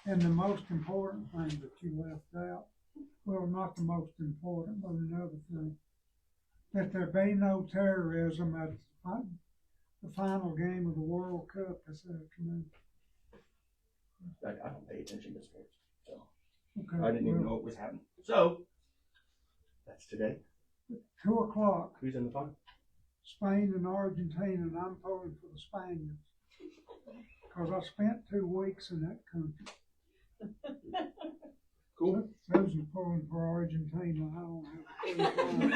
And the most important thing that you left out, well, not the most important, but another thing, that there be no terrorism at the final game of the World Cup this afternoon. I don't pay attention to sports, so Okay, I didn't even know it was happening. So that's today. 2 o'clock, Who's in the final? Spain and Argentina, and I'm pulling for the Spaniards. Because I spent 2 weeks in that country. Cool. Those are pulling for Argentina. I don't have a clue.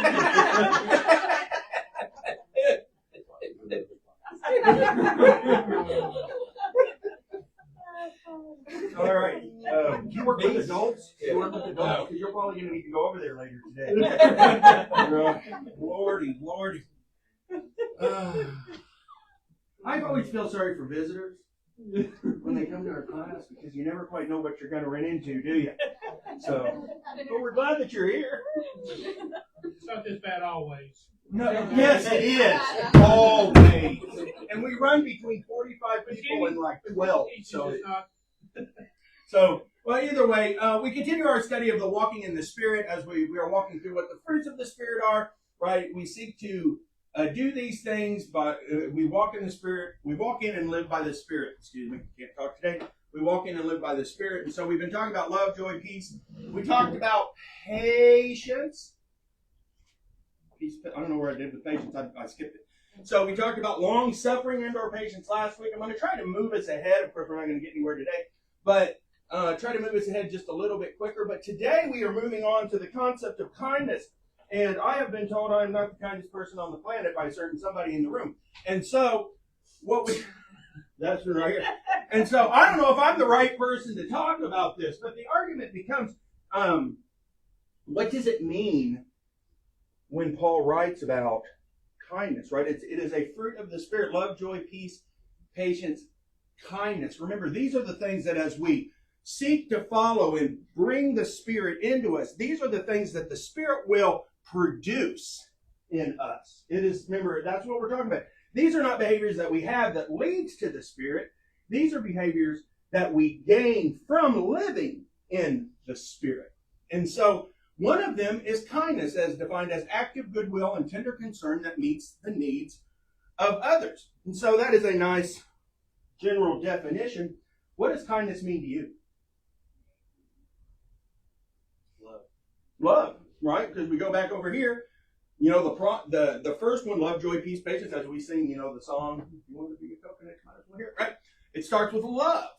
All right. You work with adults? You work with adults? Because you're probably going to need to go over there later today. Lordy, Lordy. I always feel sorry for visitors when they come to our class because you never quite know what you're going to run into, do you? So, but we're glad that you're here. It's not this bad always. No, yes, it is. Always. And we run between 45 people and like 12. So, well, either way, we continue our study of the walking in the Spirit as we are walking through what the fruits of the Spirit are, right? We seek to do these things, but we walk in the Spirit. We walk in and live by the Spirit. Excuse me, can't talk today. We walk in and live by the Spirit. And so we've been talking about love, joy, peace. We talked about patience. I don't know where I did with patience. I skipped it. So we talked about long suffering and or patience last week. I'm going to try to move us ahead. Of course, we're not going to get anywhere today, but try to move us ahead just a little bit quicker. But today we are moving on to the concept of kindness. And I have been told I'm not the kindest person on the planet by somebody in the room. And so that's right here. And so I don't know if I'm the right person to talk about this, but the argument becomes, what does it mean when Paul writes about kindness, right? It is a fruit of the Spirit: love, joy, peace, patience, kindness. Remember, these are the things that as we seek to follow and bring the Spirit into us, these are the things that the Spirit will produce in us. Remember, that's what we're talking about. These are not behaviors that we have that leads to the Spirit. These are behaviors that we gain from living in the Spirit. And so, one of them is kindness, as defined as active goodwill and tender concern that meets the needs of others. And so that is a nice general definition. What does kindness mean to you? Love. Love, right? Because we go back over here, you know, the first one, love, joy, peace, patience, as we sing, you know, the song, if you want to be a coconut, might as well hear it, right? It starts with love,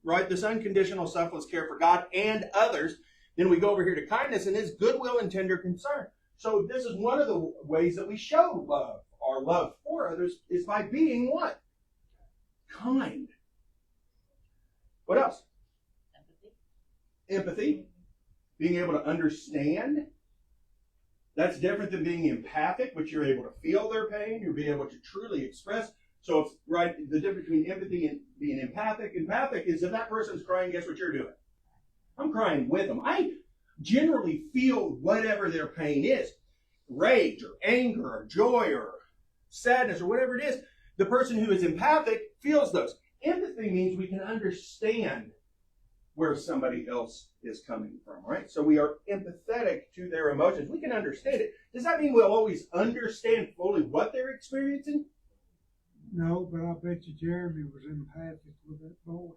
right? This unconditional, selfless care for God and others. Then we go over here to kindness, and it's goodwill and tender concern. So this is one of the ways that we show love, our love for others, is by being what? Kind. What else? Empathy. Being able to understand. That's different than being empathic, which you're able to feel their pain. You'll be able to truly express. So it's right, the difference between empathy and being empathic. Empathic is if that person's crying, guess what you're doing? I'm crying with them. I generally feel whatever their pain is. Rage or anger or joy or sadness or whatever it is. The person who is empathic feels those. Empathy means we can understand where somebody else is coming from, right? So we are empathetic to their emotions. We can understand it. Does that mean we'll always understand fully what they're experiencing? No, but I bet you Jeremy was empathic with that boy.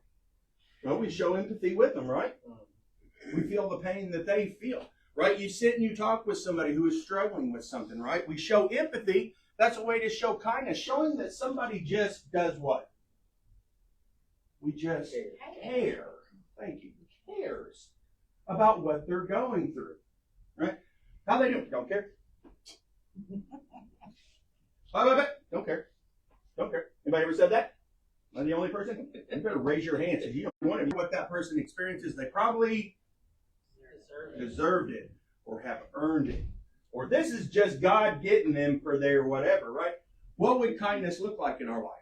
Well, we show empathy with them, right? We feel the pain that they feel, right? You sit and you talk with somebody who is struggling with something, right? We show empathy. That's a way to show kindness, showing that somebody just does what? We just care. Thank you. Cares about what they're going through, right? How they doing? Don't care. Don't care. Don't care. Anybody ever said that? Am I the only person? You better raise your hand. If you don't want to know what that person experiences, they probably deserved it or have earned it. Or this is just God getting them for their whatever, right? What would kindness look like in our life?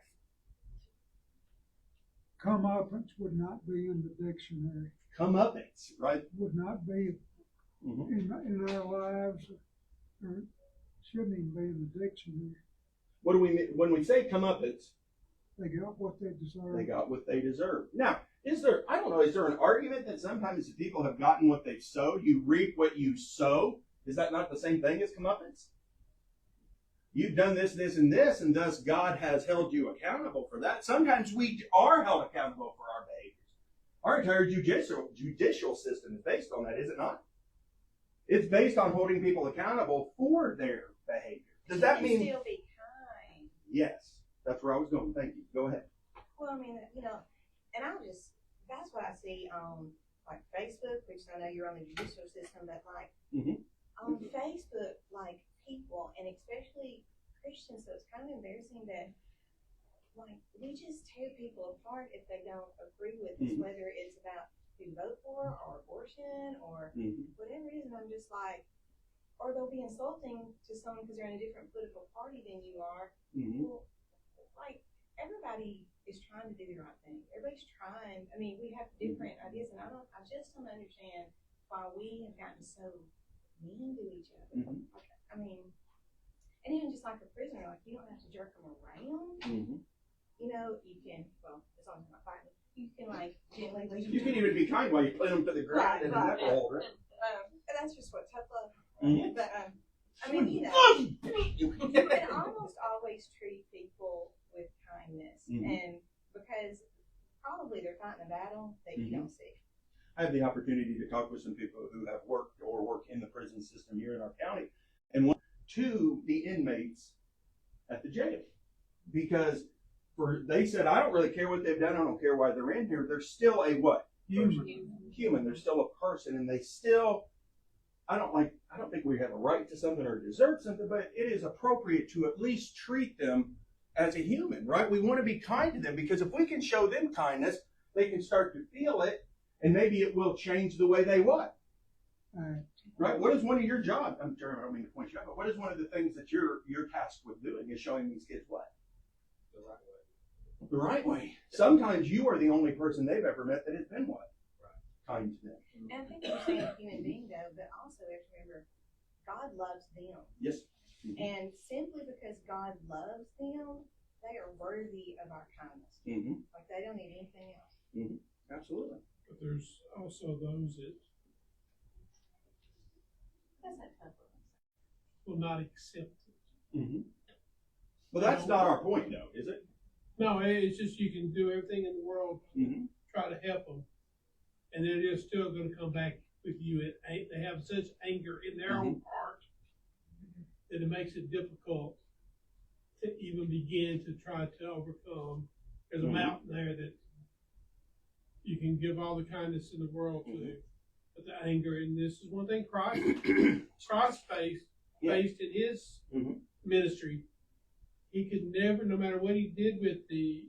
Comeuppance would not be in the dictionary. Comeuppance, right? Would not be in our lives, or shouldn't even be in the dictionary. What do we mean when we say comeuppance? They got what they deserve. They got what they deserve. Now, Is there, I don't know, is there an argument that sometimes people have gotten what they've sowed? You reap what you sow. Is that not the same thing as comeuppance? You've done this, this, and this, and thus God has held you accountable for that. Sometimes we are held accountable for our behaviors. Our entire judicial system is based on that, is it not? It's based on holding people accountable for their behavior. Does that mean still be kind? Yes, that's where I was going. Thank you. Go ahead. Well, I mean, and that's what I see on like Facebook, which I know you're on the judicial system, but like on Facebook, like people, and especially Christians, so it's kind of embarrassing that like we just tear people apart if they don't agree with us, whether it's about who to vote for or abortion or whatever it is, and I'm just like, or they'll be insulting to someone because they're in a different political party than you are. Well, like everybody is trying to do the right thing. Everybody's trying. I mean, we have different ideas, and I just don't understand why we have gotten so mean to each other. Like, I mean, and even just like a prisoner, like you don't have to jerk them around. You know, you can. Well, as long as I'm not fighting, you can like gently lead them. You can even be kind while you put them to the ground and that roll. And that's just what tough love. But I mean, you know, you can almost always treat people with kindness, and because probably they're fighting a battle that you don't see. I have the opportunity to talk with some people who have worked or work in the prison system here in our county, and one to the inmates at the jail, because they said, I don't really care what they've done. I don't care why they're in here. They're still a what? Human. They're still a person, and they still. I don't think we have a right to something or deserve something, but it is appropriate to at least treat them as a human, right? We want to be kind to them, because if we can show them kindness, they can start to feel it, and maybe it will change the way they what? Right? What is one of your jobs? I'm sure I don't mean to point you out, but what is one of the things that you're tasked with doing is showing these kids what? The right way. The right way. Sometimes you are the only person they've ever met that has been what? Kind to them. And I think you're saying a human being though, but also we have to remember God loves them. Yes. And simply because God loves them, they are worthy of our kindness. Like they don't need anything else. Absolutely. But there's also those that That's not tough. will not accept it. Well, that's not our point, though, is it? No, it's just you can do everything in the world to try to help them, and then they're still going to come back with you. They have such anger in their own heart that it makes it difficult to even begin to try to overcome. There's a mountain there that you can give all the kindness in the world to, but the anger, and this is one thing Christ faced in his ministry. He could never, no matter what he did with the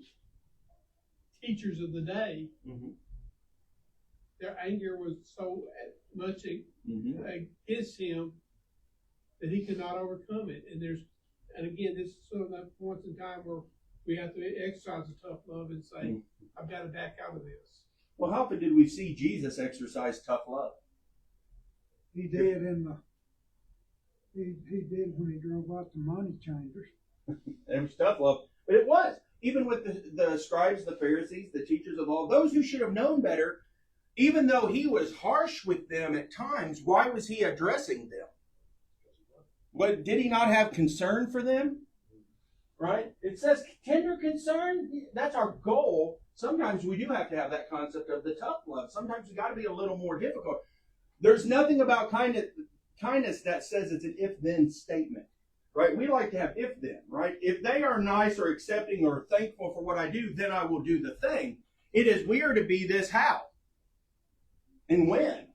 teachers of the day, their anger was so much against him that he could not overcome it. And again, this is sort of that points in time where we have to exercise a tough love and say, I've got to back out of this. Well, how often did we see Jesus exercise tough love? He did he did when he drove out the money changers. It was tough love, but it was. Even with the scribes, the Pharisees, the teachers of law, those who should have known better, even though he was harsh with them at times, why was he addressing them? What, did he not have concern for them? Right? It says tender concern. That's our goal. Sometimes we do have to have that concept of the tough love. Sometimes we got to be a little more difficult. There's nothing about kindness that says it's an if-then statement. Right? We like to have if-then, right? If they are nice or accepting or thankful for what I do, then I will do the thing. It is we are to be this how and when.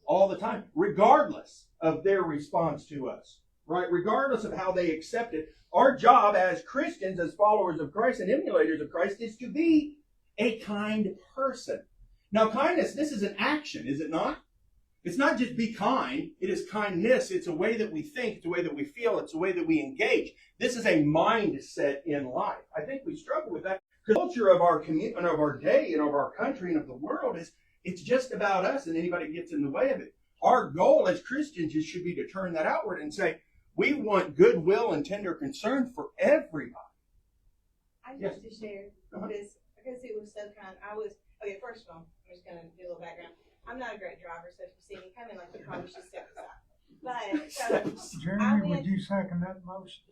All the time, regardless of their response to us, right? Regardless of how they accept it. Our job as Christians, as followers of Christ and emulators of Christ, is to be a kind person. Now, kindness, this is an action, is it not? It's not just be kind. It is kindness. It's a way that we think. It's a way that we feel. It's a way that we engage. This is a mindset in life. I think we struggle with that. The culture of our community, of our day, and of our country, and of the world is it's just about us, and anybody gets in the way of it. Our goal as Christians should be to turn that outward and say, we want goodwill and tender concern for everybody. I just to share this because it was so kind. Okay, first of all, I'm just gonna do a little background. I'm not a great driver, so if you see me coming, like, you probably should step aside. But, so, Jeremy, would you second that motion?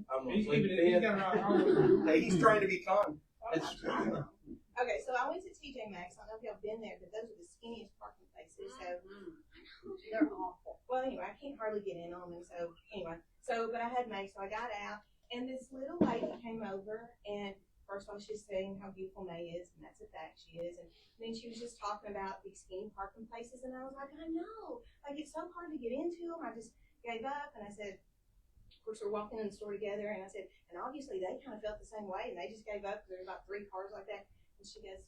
I'm gonna He's plead keeping it, he's the got fifth. our own. Hey, he's trying to be calm. okay, so I went to TJ Maxx. I don't know if y'all been there, but those are the skinniest parking places. So they're awful. Well, anyway, I can't hardly get in on them. So anyway, but I had May, so I got out, and this little lady came over, and first of all, she was saying how beautiful May is, and that's a fact, she is. And then she was just talking about these skinny parking places, and I was like, I know, like it's so hard to get into them. I just gave up, and I said, of course, we're walking in the store together, and I said, and obviously they kind of felt the same way, and they just gave up because there were about 3 cars like that. And she goes,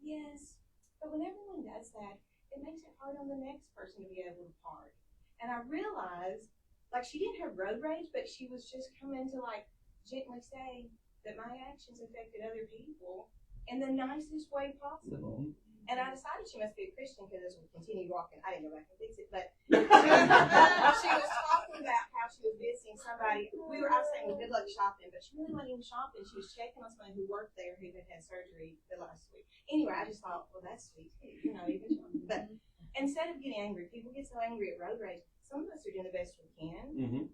yes, but when everyone does that, it makes it hard on the next person to be able to park. And I realized, like, she didn't have road rage, but she was just coming to, like, gently say that my actions affected other people in the nicest way possible. And I decided she must be a Christian because as we continued walking, I didn't go back and fix it, but she was talking about how she was visiting somebody. I was saying, well, good luck shopping, but she really wasn't even shopping. She was checking on somebody who worked there who had surgery the last week. Anyway, I just thought, well, that's sweet, even shopping. But instead of getting angry, people get so angry at road rage. Some of us are doing the best we can.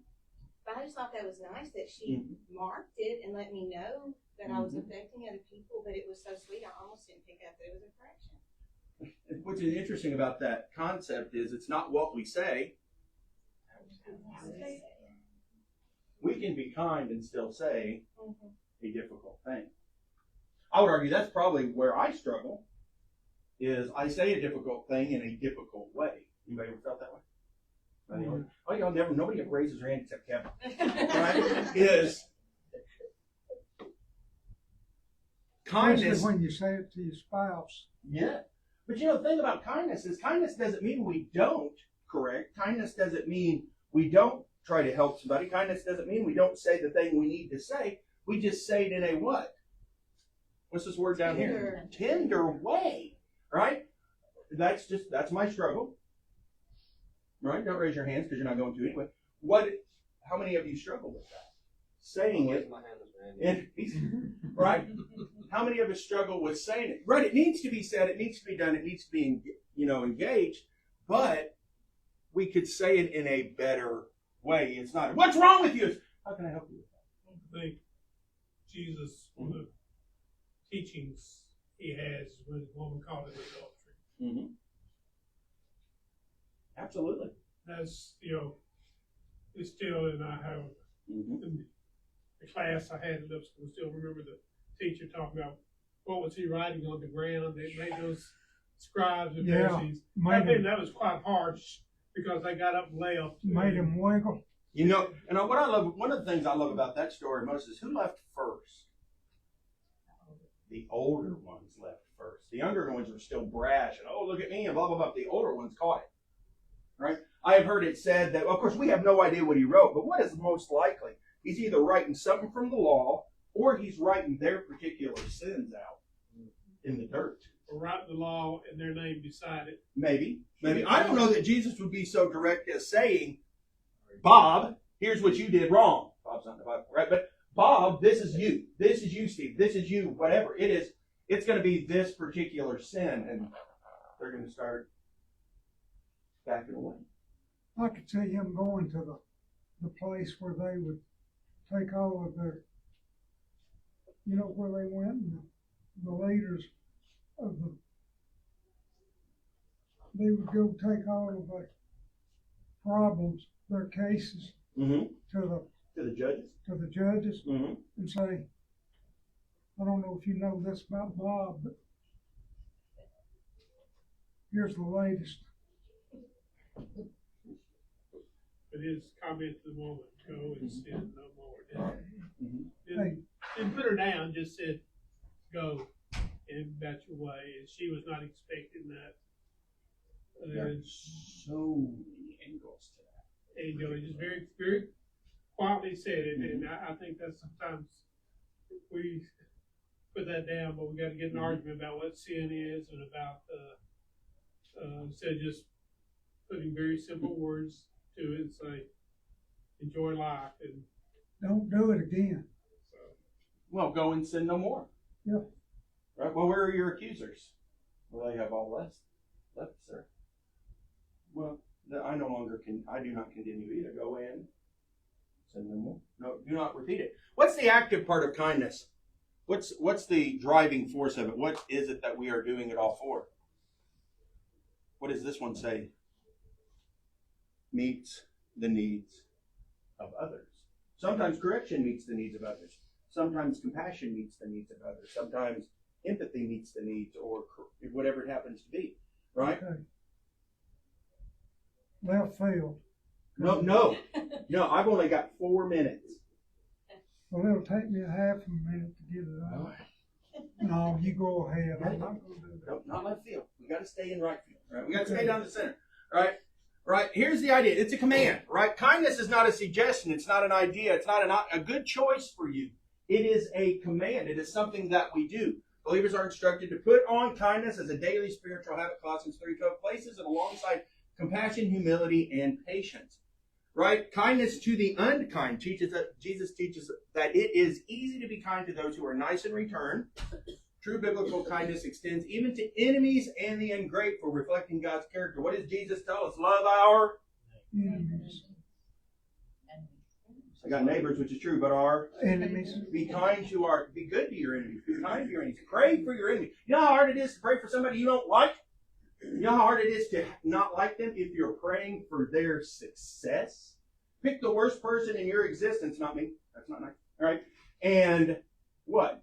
But I just thought that was nice that she marked it and let me know that I was affecting other people, but it was so sweet, I almost didn't pick up that it was a correction. What's interesting about that concept is it's not what we say. We can be kind and still say a difficult thing. I would argue that's probably where I struggle, is I say a difficult thing in a difficult way. Anybody ever felt that way? Oh, y'all never, nobody ever raises their hand except Kevin. Right? Is kindness. Especially when you say it to your spouse. Yeah. But you know, the thing about kindness is kindness doesn't mean we don't correct. Kindness doesn't mean we don't try to help somebody. Kindness doesn't mean we don't say the thing we need to say. We just say it in a what? What's this word down here? Tender way. Right? That's my struggle. Right? Don't raise your hands because you're not going to anyway. How many of you struggle with that? Saying it. Right? How many of us struggle with saying it? Right, it needs to be said, it needs to be done, it needs to be engaged, but we could say it in a better way. It's not, what's wrong with you? It's, how can I help you with that? I think Jesus, one of the teachings he has when the woman called it adultery. Absolutely. That's, it's still in our home. In the class I had in middle school, still remember the teacher talking about what was he writing on the ground. They made those scribes and Pharisees. I think that was quite harsh because they got up and left. Made him wiggle. And what I love, one of the things I love about that story most is who left first? The older ones left first. The younger ones were still brash and, oh, look at me and blah, blah, blah. The older ones caught it. Right? I have heard it said that, of course, we have no idea what he wrote, but what is most likely? He's either writing something from the law or he's writing their particular sins out in the dirt. Or writing the law and their name beside it. Maybe. I don't know that Jesus would be so direct as saying, Bob, here's what you did wrong. Bob's not in the Bible, right? But Bob, this is you. This is you, Steve. This is you. Whatever it is, it's going to be this particular sin, and they're going to start backing away. I could see him going to the place where they would take all of their, where they went, and the leaders of they would go take all of their problems, their cases, to the judges, and say, I don't know if you know this about Bob, but here's the latest. But his comment to the woman, go and sin no more. Hey. Didn't put her down, just said, go and about your way. And she was not expecting that. There's so many angles to that. And he just very, very quietly said it. And I think that sometimes we put that down, but we got to get an argument about what sin is and about, instead of just putting very simple words to it and say, enjoy life. And don't do it again. Well, go and sin no more. Yeah. Right? Well, where are your accusers? Well, they have all left, sir. Well, I no longer I do not condemn you either. Go in, sin no more. No, do not repeat it. What's the active part of kindness? What's the driving force of it? What is it that we are doing it all for? What does this one say? Meets the needs of others. Sometimes correction meets the needs of others. Sometimes compassion meets the needs of others. Sometimes empathy meets the needs, or whatever it happens to be. Right? Okay. Left field. No. I've only got 4 minutes. Well, it'll take me a half a minute to get it out. No, you go ahead. I'm not gonna do that. No, not left field. We got to stay in right field. Right? We got to stay down the center. Right? Right. Here's the idea. It's a command. Right? Kindness is not a suggestion. It's not an idea. It's not a good choice for you. It is a command. It is something that we do. Believers are instructed to put on kindness as a daily spiritual habit. Colossians 3:12 places it alongside compassion, humility, and patience. Right? Kindness to the unkind Jesus teaches that it is easy to be kind to those who are nice in return. True biblical kindness extends even to enemies and the ungrateful, reflecting God's character. What does Jesus tell us? Love our Enemies. I got neighbors, which is true, but our Enemies. be good to your enemies. Be kind to your enemies. Pray for your enemies. You know how hard it is to pray for somebody you don't like? You know how hard it is to not like them if you're praying for their success? Pick the worst person in your existence, not me. That's not nice. All right? And what?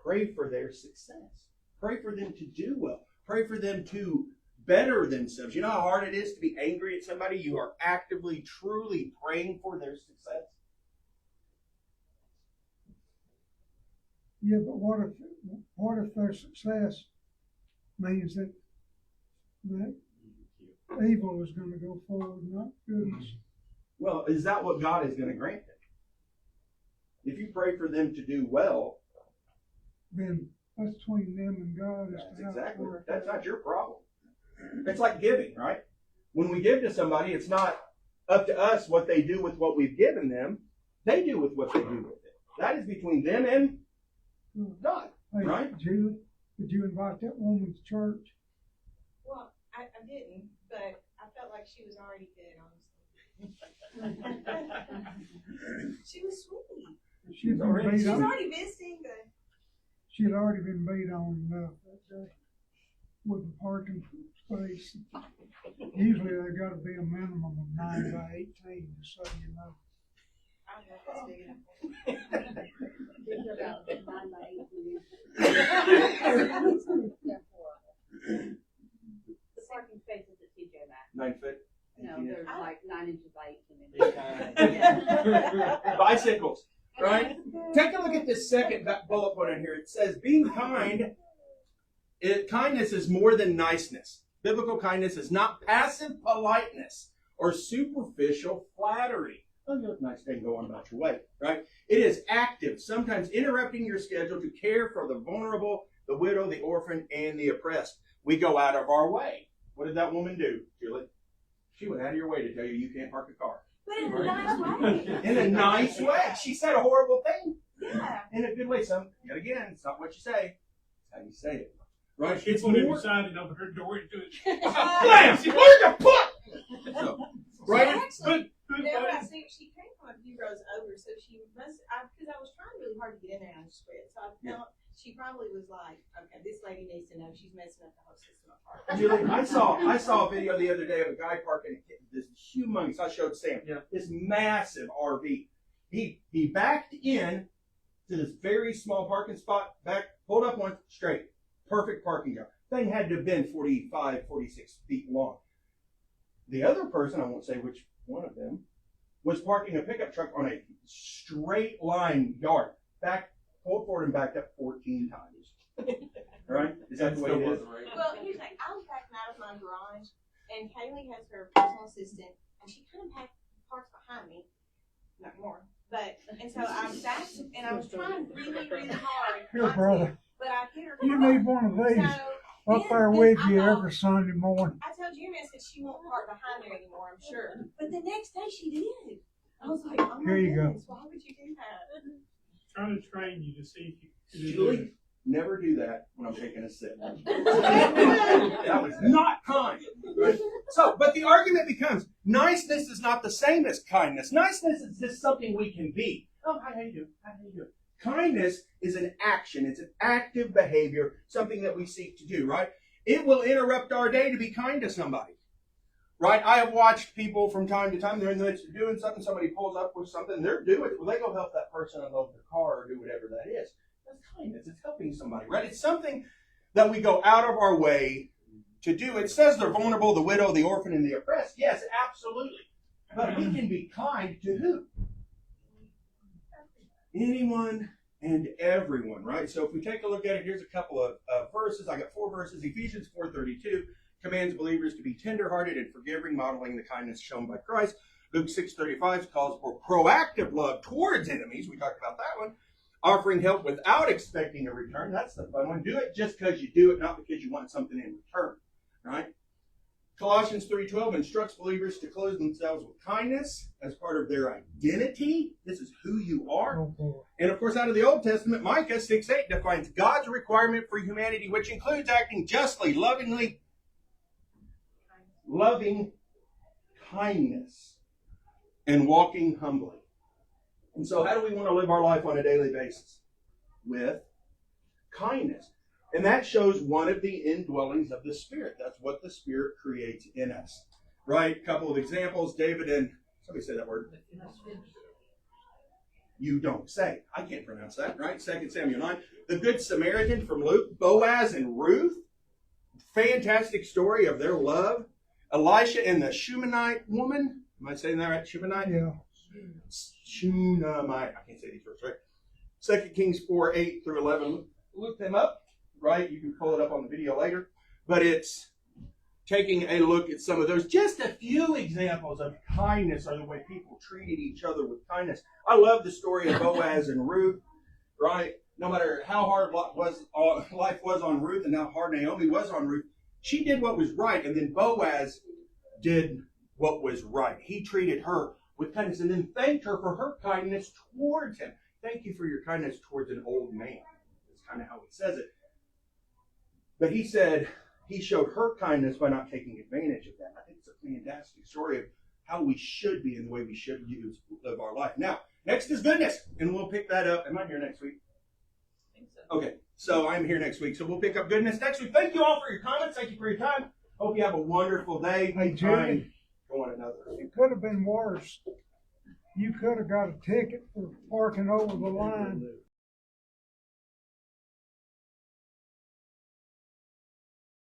Pray for their success. Pray for them to do well. Pray for them to better themselves. You know how hard it is to be angry at somebody? You are actively, truly praying for their success. Yeah, but what if their success means that evil is going to go forward, not goodness? Well, is that what God is going to grant them? If you pray for them to do well, Then that's between them and God. that's exactly right. That's not your problem. It's like giving, right? When we give to somebody, it's not up to us what they do with what we've given them. They do with what they do with it. That is between them and God, Hey, right? Julie, did you invite that woman to church? Well, I didn't, but I felt like she was already good, honestly. She was sweet. She'd already- She's already visiting, but She'd already been beat on enough that day with the parking space. Usually they've got to be a minimum of 9 by 18, just so you know. I don't know if that's big enough. The parking spaces at TJ Maxx. 9 foot. No, they're like 9 inches by 18 inches. Bicycles, right? Take a look at this second bullet point in here. It says, being kind, kindness is more than niceness. Biblical kindness is not passive politeness or superficial flattery. Oh, you look nice, then go on about your way, right? It is active, sometimes interrupting your schedule to care for the vulnerable, the widow, the orphan, and the oppressed. We go out of our way. What did that woman do, Julie? She went out of your way to tell you you can't park a car. But in a nice way. In a nice way. She said a horrible thing. Yeah. In a good way. So, yet again, it's not what you say, it's how you say it. Right? She It's put it more. beside and opened her door into it. Blam! Where's your foot? So, right? Actually, Good now buddy. I see she came from a few rows over, so she must. Because I was trying really hard to get in there on the spread, so I felt she probably was like, okay, this lady needs to know she's messing up the whole system apart. Julie, I saw a video the other day of a guy parking this humongous. I showed Sam. Yeah. This massive RV. He backed in to this very small parking spot. Pulled up one straight. Perfect parking job. Thing had to have been 45, 46 feet long. The other person, I won't say which one of them, was parking a pickup truck on a straight line yard. Pulled forward and backed up 14 times. All right? Is that the way it is? Well, here's the thing. I was backing out of my garage, and Kaylee has her personal assistant, and she kind of parks behind me. Not more. But, and so I backed, and I was trying really, really hard. Here, not to, brother, But I hit her you car. need one of these So, up there then with I you thought- every Sunday morning. I told Jeremy, I said she won't park behind there anymore, I'm sure. But the next day she did. I was like, oh my Here you go. goodness, why would you do that? Trying to train you to see if you can do Julie, it. Never do that when I'm taking a sip. That was not kind. Right? So, but the argument becomes, niceness is not the same as kindness. Niceness is just something we can be. Oh, hi, how you doing? Hi, how you doing? Kindness is an action. It's an active behavior, something that we seek to do, right? It will interrupt our day to be kind to somebody, right? I have watched people from time to time, they're in the midst of doing something, somebody pulls up with something, they're doing it. Well, they go help that person unload their car or do whatever that is. That's kindness. It's helping somebody, right? It's something that we go out of our way to do. It says they're vulnerable, the widow, the orphan, and the oppressed. Yes, absolutely. But we can be kind to who? Anyone and everyone, right? So if we take a look at it, here's a couple of verses. I got 4 verses. Ephesians 4:32 commands believers to be tenderhearted and forgiving, modeling the kindness shown by Christ. Luke 6:35 calls for proactive love towards enemies. We talked about that one. Offering help without expecting a return. That's the fun one. Do it just because you do it, not because you want something in return, right? Colossians 3:12 instructs believers to clothe themselves with kindness as part of their identity. This is who you are. And of course, out of the Old Testament, Micah 6:8 defines God's requirement for humanity, which includes acting justly, loving kindness, and walking humbly. And so how do we want to live our life on a daily basis? With kindness. And that shows one of the indwellings of the Spirit. That's what the Spirit creates in us. Right? A couple of examples. David and, somebody say that word. You don't say. I can't pronounce that, right? 2 Samuel 9. The Good Samaritan from Luke. Boaz and Ruth. Fantastic story of their love. Elisha and the Shunammite woman. Am I saying that right? Shunammite? Yeah. Shunammite. I can't say these words right. 2 Kings 4:8-11. Look them up. Right? You can pull it up on the video later. But it's taking a look at some of those. Just a few examples of kindness are the way people treated each other with kindness. I love the story of Boaz and Ruth, right? No matter how hard life was on Ruth and how hard Naomi was on Ruth, she did what was right. And then Boaz did what was right. He treated her with kindness and then thanked her for her kindness towards him. Thank you for your kindness towards an old man. That's kind of how he says it. But he said he showed her kindness by not taking advantage of that. I think it's a fantastic story of how we should be and the way we should live our life. Now, next is goodness, and we'll pick that up. Am I here next week? I think so. Okay, so I'm here next week, so we'll pick up goodness next week. Thank you all for your comments. Thank you for your time. Hope you have a wonderful day. Hey, Jerry. Going another. It could have been worse. You could have got a ticket for parking over the line.